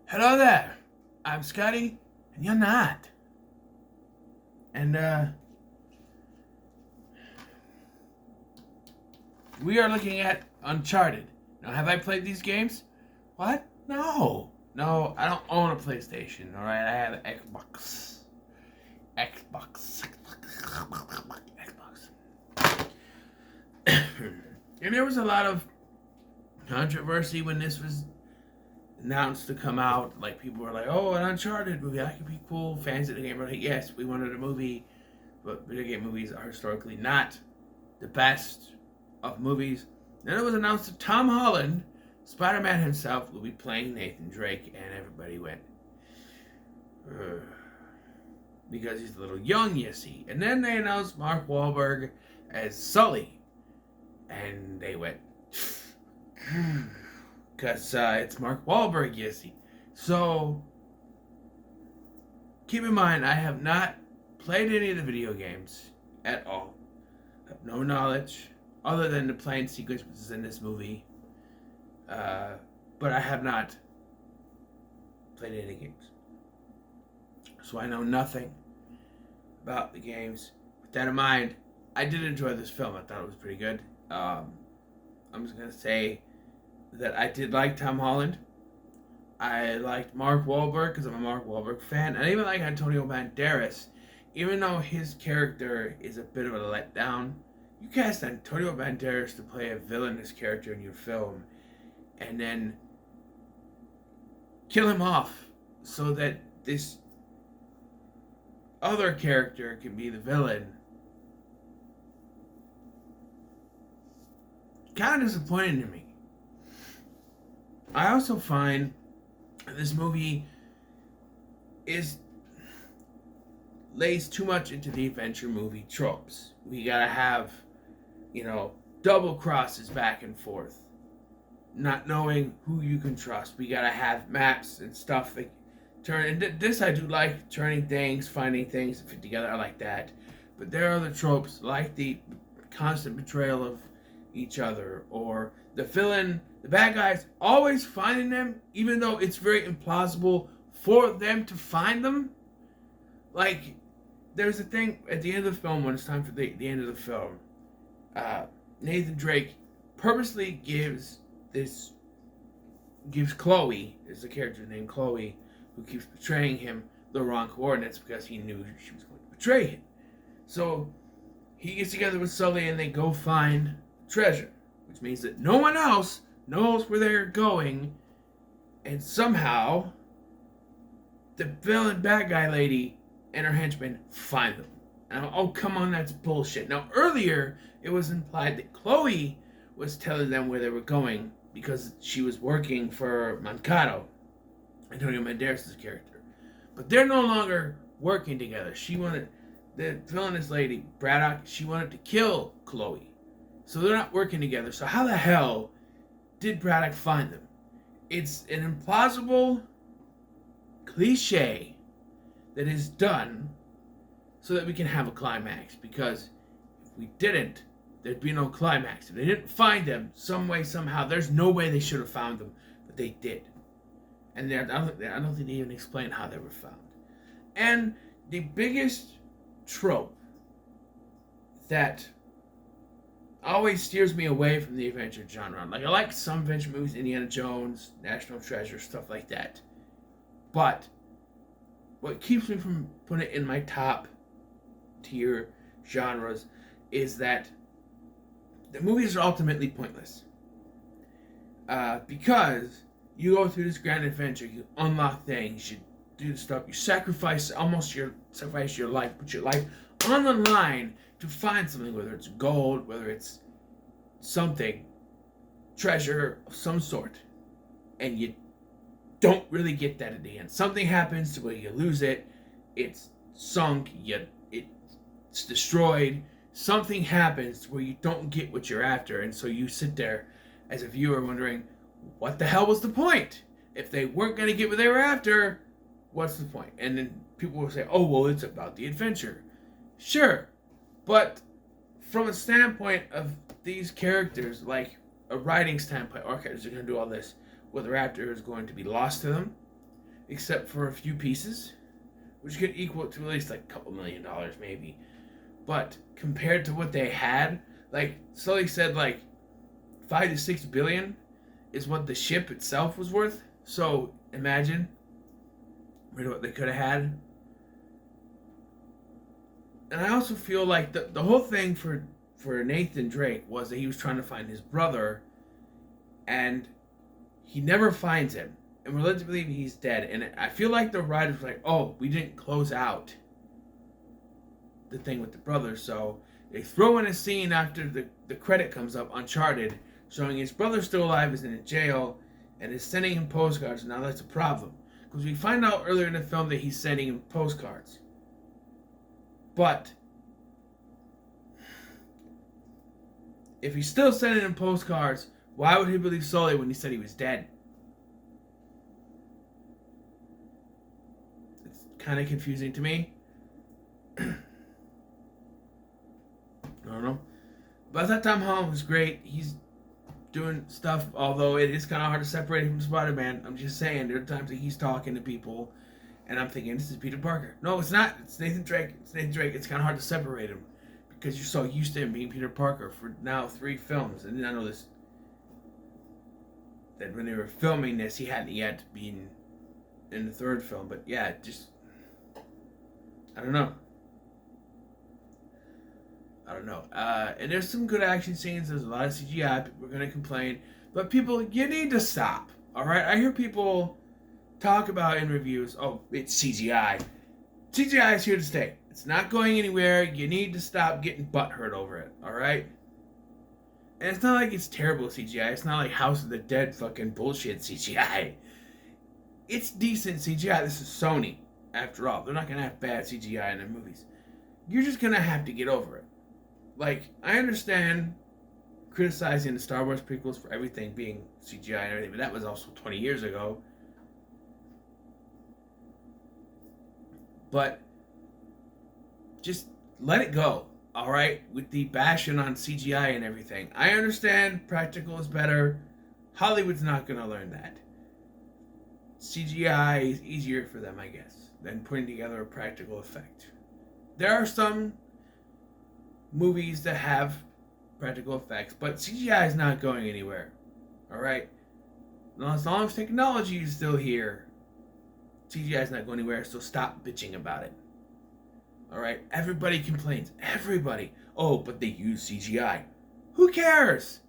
Hello there. I'm Scotty, and you're not. And we are looking at Uncharted. Now, have I played these games? What? No. No, I don't own a PlayStation. All right, I have an Xbox. Xbox. And there was a lot of controversy when this was announced to come out. Like, people were like, "Oh, an Uncharted movie, that could be cool." Fans of the game were like, "Yes, we wanted a movie," but video game movies are historically not the best of movies. Then it was announced that Tom Holland, Spider-Man himself, will be playing Nathan Drake, and everybody went, "Ugh," because he's a little young, you see. And then they announced Mark Wahlberg as Sully, and they went, because it's Mark Wahlberg, you see. So keep in mind, I have not played any of the video games at all. I have no knowledge other than the plane sequence which is in this movie. But I have not played any games. So I know nothing about the games. With that in mind, I did enjoy this film. I thought it was pretty good. I'm just going to say that I did like Tom Holland. I liked Mark Wahlberg because I'm a Mark Wahlberg fan. And I even like Antonio Banderas. Even though his character is a bit of a letdown, you cast Antonio Banderas to play a villainous character in your film and then kill him off so that this other character can be the villain. Kind of disappointing to me. I also find this movie lays too much into the adventure movie tropes. We gotta have, double crosses back and forth, not knowing who you can trust. We gotta have maps and stuff that turn. And this I do like, turning things, finding things that fit together. I like that. But there are other tropes like the constant betrayal of each other, or the villain, the bad guys always finding them, even though it's very implausible for them to find them. Like, there's a thing at the end of the film when it's time for the end of the film. Nathan Drake purposely gives Chloe, is the character named Chloe, who keeps betraying him, the wrong coordinates because he knew she was going to betray him. So he gets together with Sully and they go find treasure, which means that no one else knows where they're going, and somehow the villain bad guy lady and her henchmen find them. And oh, come on, that's bullshit. Now, earlier, it was implied that Chloe was telling them where they were going because she was working for Mancado, Antonio Banderas' character. But they're no longer working together. The villainous lady, Braddock, she wanted to kill Chloe. So they're not working together. So how the hell did Braddock find them? It's an implausible cliche that is done so that we can have a climax. Because if we didn't, there'd be no climax. If they didn't find them some way, somehow, there's no way they should have found them, but they did. And I don't think they even explain how they were found. And the biggest trope that always steers me away from the adventure genre. Like, I like some adventure movies, Indiana Jones, National Treasure, stuff like that. But what keeps me from putting it in my top tier genres is that the movies are ultimately pointless. Because you go through this grand adventure, you unlock things, you do stuff, you sacrifice your life, put your life on the line to find something, whether it's gold, whether it's something, treasure of some sort, and you don't really get that at the end. Something happens to where you lose it, it's sunk, it's destroyed. Something happens to where you don't get what you're after, and so you sit there as a viewer wondering, what the hell was the point? If they weren't going to get what they were after, what's the point? And then people will say, oh, well, it's about the adventure. Sure, but from a standpoint of these characters, like a writing standpoint, our characters are going to do all this, whether after is going to be lost to them, except for a few pieces, which could equal to at least like a couple $1 million maybe. But compared to what they had, like Sully said, like 5 to 6 billion is what the ship itself was worth. So imagine what they could have had. And I also feel like the whole thing for Nathan Drake was that he was trying to find his brother, and he never finds him. And we're led to believe he's dead. And I feel like the writers were like, oh, we didn't close out the thing with the brother, so they throw in a scene after the credit comes up, Uncharted, showing his brother still alive, is in jail, and is sending him postcards. Now that's a problem, because we find out earlier in the film that he's sending him postcards. But if he's still sending him postcards, why would he believe Sully when he said he was dead? It's kind of confusing to me. I don't know. But I thought Tom Holland was great. He's doing stuff, although it is kind of hard to separate him from Spider-Man. I'm just saying, there are times that he's talking to people, and I'm thinking, this is Peter Parker. No, it's not. It's Nathan Drake. It's Nathan Drake. It's kind of hard to separate him, because you're so used to him being Peter Parker for now 3 films. And I know this, that when they were filming this, he hadn't yet been in the 3rd film. But yeah, just, I don't know. And there's some good action scenes. There's a lot of CGI. People are going to complain. But people, you need to stop. Alright? I hear people talk about in reviews, oh, it's CGI. CGI is here to stay. It's not going anywhere. You need to stop getting butthurt over it. Alright? And it's not like it's terrible CGI. It's not like House of the Dead fucking bullshit CGI. It's decent CGI. This is Sony, after all. They're not going to have bad CGI in their movies. You're just going to have to get over it. Like, I understand criticizing the Star Wars prequels for everything being CGI and everything, but that was also 20 years ago. But just let it go, alright? With the bashing on CGI and everything. I understand practical is better. Hollywood's not going to learn that. CGI is easier for them, I guess, than putting together a practical effect. There are some movies that have practical effects, but CGI is not going anywhere. Alright? As long as technology is still here, CGI is not going anywhere, so stop bitching about it. Alright? Everybody complains. Everybody. Oh, but they use CGI. Who cares?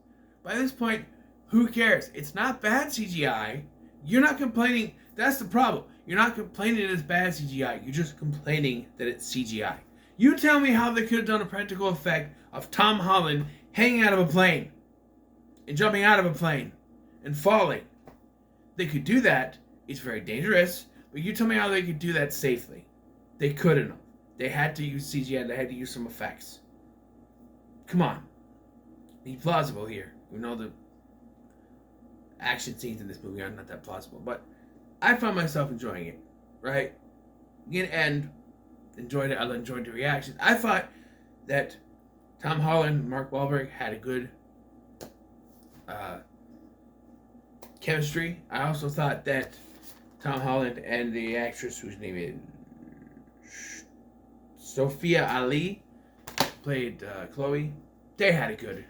By this point, who cares? It's not bad CGI. You're not complaining. That's the problem. You're not complaining it's bad CGI. You're just complaining that it's CGI. You tell me how they could have done a practical effect of Tom Holland hanging out of a plane and jumping out of a plane and falling. They could do that. It's very dangerous. But you tell me how they could do that safely. They couldn't. They had to use CGI. They had to use some effects. Come on. Be plausible here. We know the action scenes in this movie are not that plausible. But I found myself enjoying it. Right? In the end, enjoyed it. I enjoyed the reactions. I thought that Tom Holland and Mark Wahlberg had a good chemistry. I also thought that Tom Holland and the actress whose name is Sophia Ali played Chloe. They had a good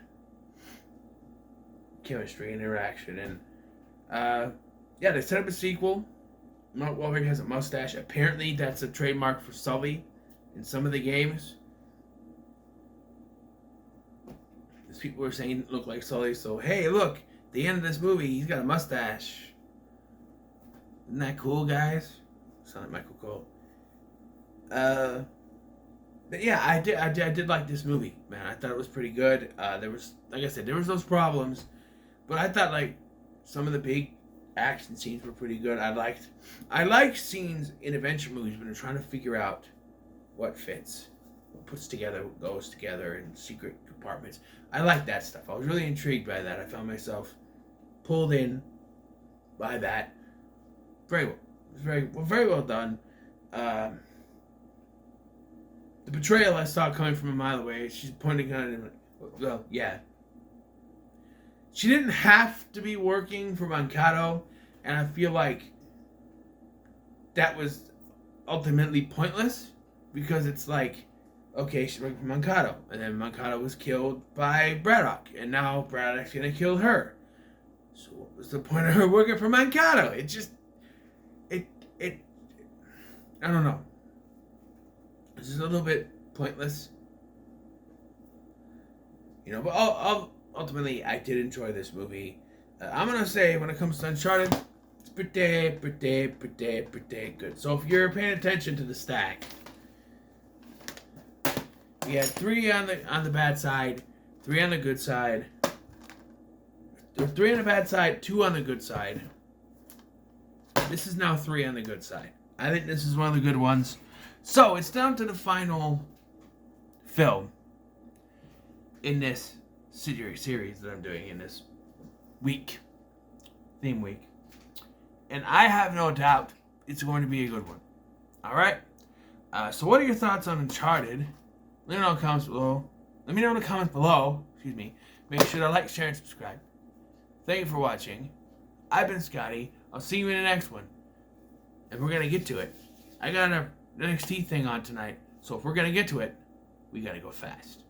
chemistry and interaction. And yeah, they set up a sequel. Mark Wahlberg has a mustache. Apparently, that's a trademark for Sully in some of the games. As people were saying, it looked like Sully. So, hey, look, at the end of this movie, he's got a mustache. Isn't that cool, guys? Sound like Michael Cole. But yeah, I did like this movie, man. I thought it was pretty good. There was, like I said, there was those problems, but I thought like some of the big action scenes were pretty good. I like scenes in adventure movies when they're trying to figure out what fits, what puts together, what goes together in secret compartments. I like that stuff. I was really intrigued by that. I found myself pulled in by that. Very well. It was very well done. The betrayal I saw coming from a mile away. She's pointing at him. Well, yeah. She didn't have to be working for Mankato, and I feel like that was ultimately pointless because it's like, okay, she's working for Mankato, and then Mankato was killed by Braddock, and now Braddock's gonna kill her. So what was the point of her working for Mankato? It just, I don't know. It's just a little bit pointless. You know, but ultimately, I did enjoy this movie. I'm gonna say, when it comes to Uncharted, it's pretty good. So if you're paying attention to the stack, we had 3 on the bad side, 3 on the good side, or 3 on the bad side, 2 on the good side. This is now 3 on the good side. I think this is one of the good ones. So it's down to the final film in this series that I'm doing in this theme week. And I have no doubt it's going to be a good one. Alright? So what are your thoughts on Uncharted? Let me know in the comments below. Excuse me. Make sure to like, share, and subscribe. Thank you for watching. I've been Scotty. I'll see you in the next one. And we're going to get to it. I got an NXT thing on tonight. So if we're going to get to it, we got to go fast.